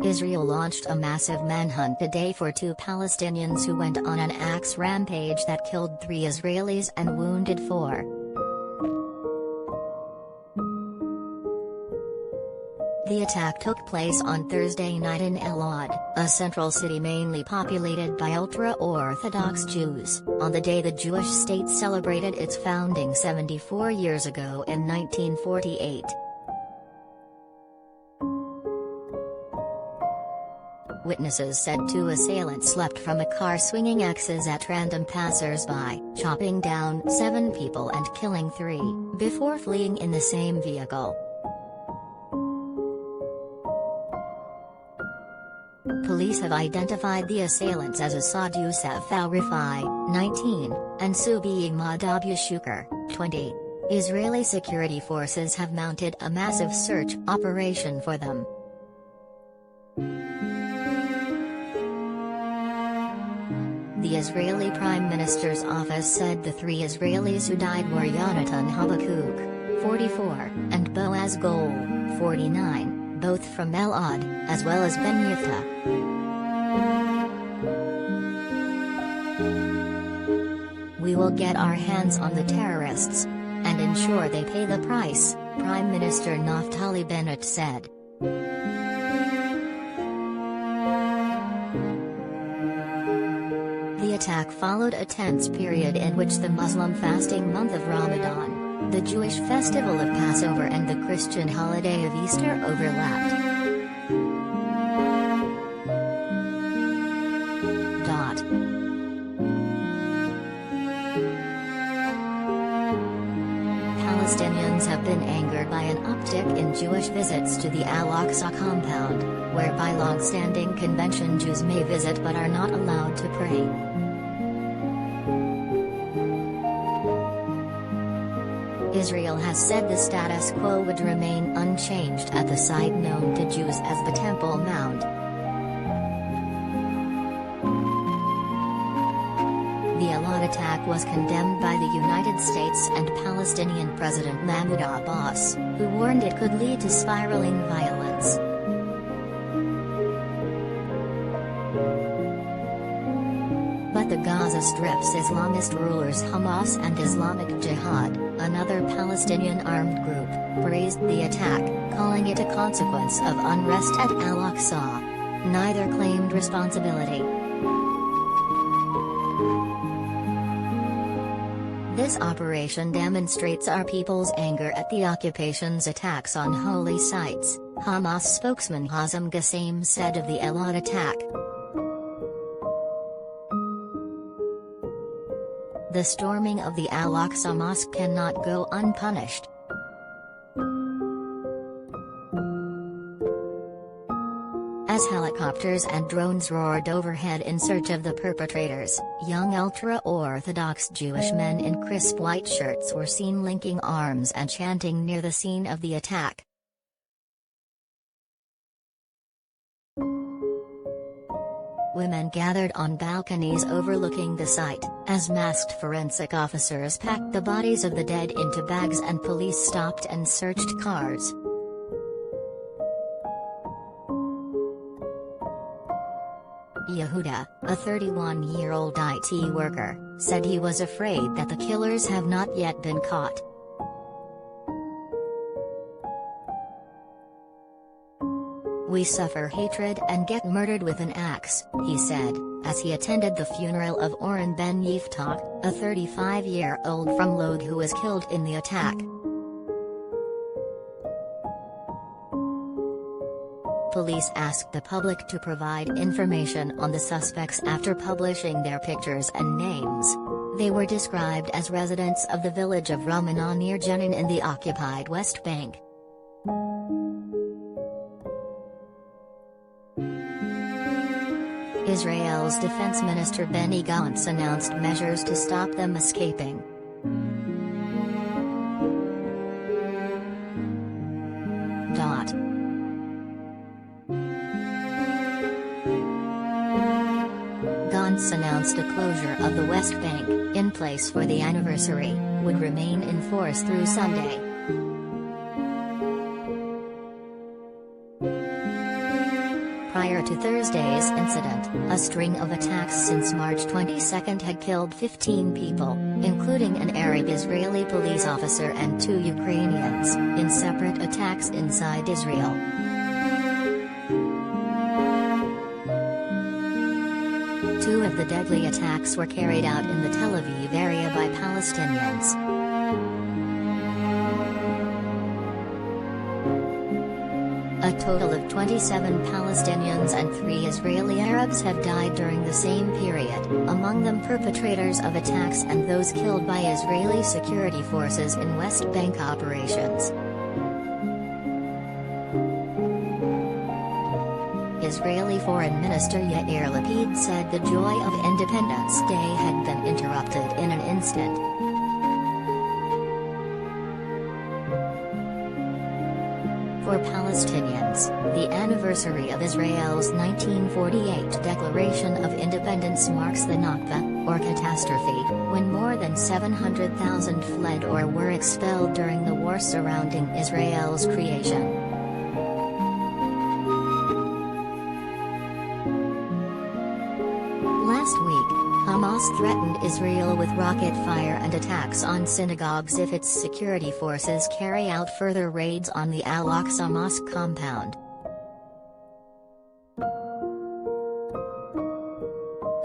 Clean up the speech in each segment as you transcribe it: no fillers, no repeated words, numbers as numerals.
Israel launched a massive manhunt today for two Palestinians who went on an axe rampage that killed 3 Israelis and wounded 4. The attack took place on Thursday night in Elad, a central city mainly populated by ultra-Orthodox Jews, on the day the Jewish state celebrated its founding 74 years ago in 1948. Witnesses said 2 assailants leapt from a car swinging axes at random passers-by, chopping down 7 people and killing 3, before fleeing in the same vehicle. Police have identified the assailants as Asad Youssef al-Rifai, 19, and Subi Ahmad Abu Shukr, 20. Israeli security forces have mounted a massive search operation for them. The Israeli Prime Minister's office said the 3 Israelis who died were Yonatan Habakkuk, 44, and Boaz Gol, 49, both from Elad, as well as Ben Yifta. "We will get our hands on the terrorists and ensure they pay the price," Prime Minister Naftali Bennett said. The attack followed a tense period in which the Muslim fasting month of Ramadan, the Jewish festival of Passover and the Christian holiday of Easter overlapped. Palestinians have been angered by an uptick in Jewish visits to the Al-Aqsa compound, where by long-standing convention Jews may visit but are not allowed to pray. Israel has said the status quo would remain unchanged at the site known to Jews as the Temple Mount. The Elad attack was condemned by the United States and Palestinian President Mahmoud Abbas, who warned it could lead to spiraling violence. But the Gaza Strip's Islamist rulers Hamas and Islamic Jihad, another Palestinian armed group, praised the attack, calling it a consequence of unrest at Al-Aqsa. Neither claimed responsibility. "This operation demonstrates our people's anger at the occupation's attacks on holy sites," Hamas spokesman Hazem Qasem said of the Elad attack. "The storming of the Al-Aqsa Mosque cannot go unpunished. As helicopters and drones roared overhead in search of the perpetrators, young ultra-Orthodox Jewish men in crisp white shirts were seen linking arms and chanting near the scene of the attack. Women gathered on balconies overlooking the site, as masked forensic officers packed the bodies of the dead into bags and police stopped and searched cars. Yehuda, a 31-year-old IT worker, said he was afraid that the killers have not yet been caught. "We suffer hatred and get murdered with an axe," he said, as he attended the funeral of Oren Ben Yiftach, a 35-year-old from Lod who was killed in the attack. Police asked the public to provide information on the suspects after publishing their pictures and names. They were described as residents of the village of Ramallah near Jenin in the occupied West Bank. Israel's defense minister Benny Gantz announced measures to stop them escaping. Gantz announced a closure of the West Bank, in place for the anniversary, would remain in force through Sunday. Prior to Thursday's incident, a string of attacks since March 22 had killed 15 people, including an Arab-Israeli police officer and 2 Ukrainians, in separate attacks inside Israel. Two of the deadly attacks were carried out in the Tel Aviv area by Palestinians. A total of 27 Palestinians and 3 Israeli Arabs have died during the same period, among them perpetrators of attacks and those killed by Israeli security forces in West Bank operations. Israeli Foreign Minister Yair Lapid said the joy of Independence Day had been interrupted in an instant. For Palestinians, the anniversary of Israel's 1948 Declaration of Independence marks the Nakba, or catastrophe, when more than 700,000 fled or were expelled during the war surrounding Israel's creation. Last week, Hamas threatened Israel with rocket fire and attacks on synagogues if its security forces carry out further raids on the Al-Aqsa Mosque compound.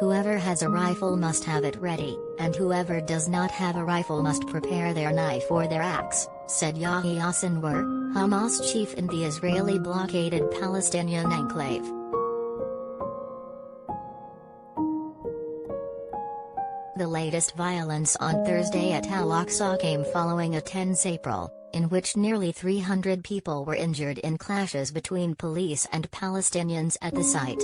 Whoever has a rifle must have it ready, and whoever does not have a rifle must prepare their knife or their axe, said Yahya Sinwar, Hamas chief in the Israeli blockaded Palestinian enclave. The latest violence on Thursday at Al-Aqsa came following a tense April, in which nearly 300 people were injured in clashes between police and Palestinians at the site.